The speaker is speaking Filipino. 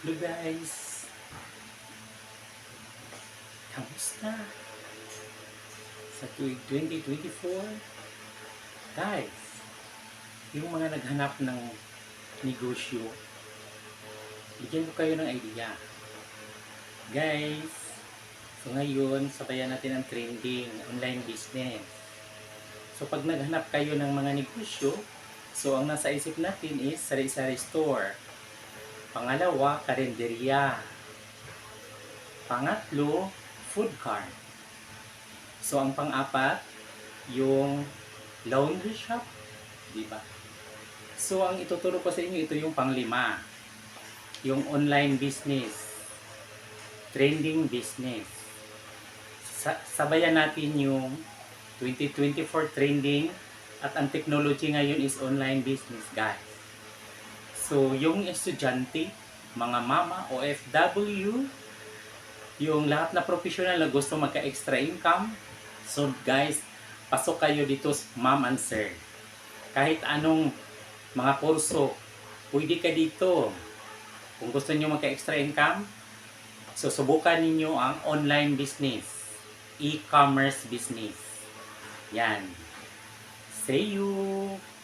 Hello guys! Kamusta? Sa tuwing 2024? Guys, yung mga naghanap ng negosyo, bigyan ko kayo ng idea. Guys, so ngayon, sabayan natin ang trending, online business. So pag naghanap kayo ng mga negosyo, so ang nasa isip natin is sari-sari store. Pangalawa, karinderya. Pangatlo, food cart. So ang pang-apat, yung laundry shop, di ba? So ang ituturo ko sa inyo, ito yung pang-lima. Yung online business, trending business. Sabayan natin yung 2024 trending at ang technology ngayon is online business, guys. So yung estudyante, mga mama, OFW, yung lahat na professional na gusto magka-extra income, so guys, pasok kayo dito ma'am and sir. Kahit anong mga kurso, pwede ka dito. Kung gusto niyo magka-extra income, so subukan ninyo ang online business, e-commerce business. Yan. See you!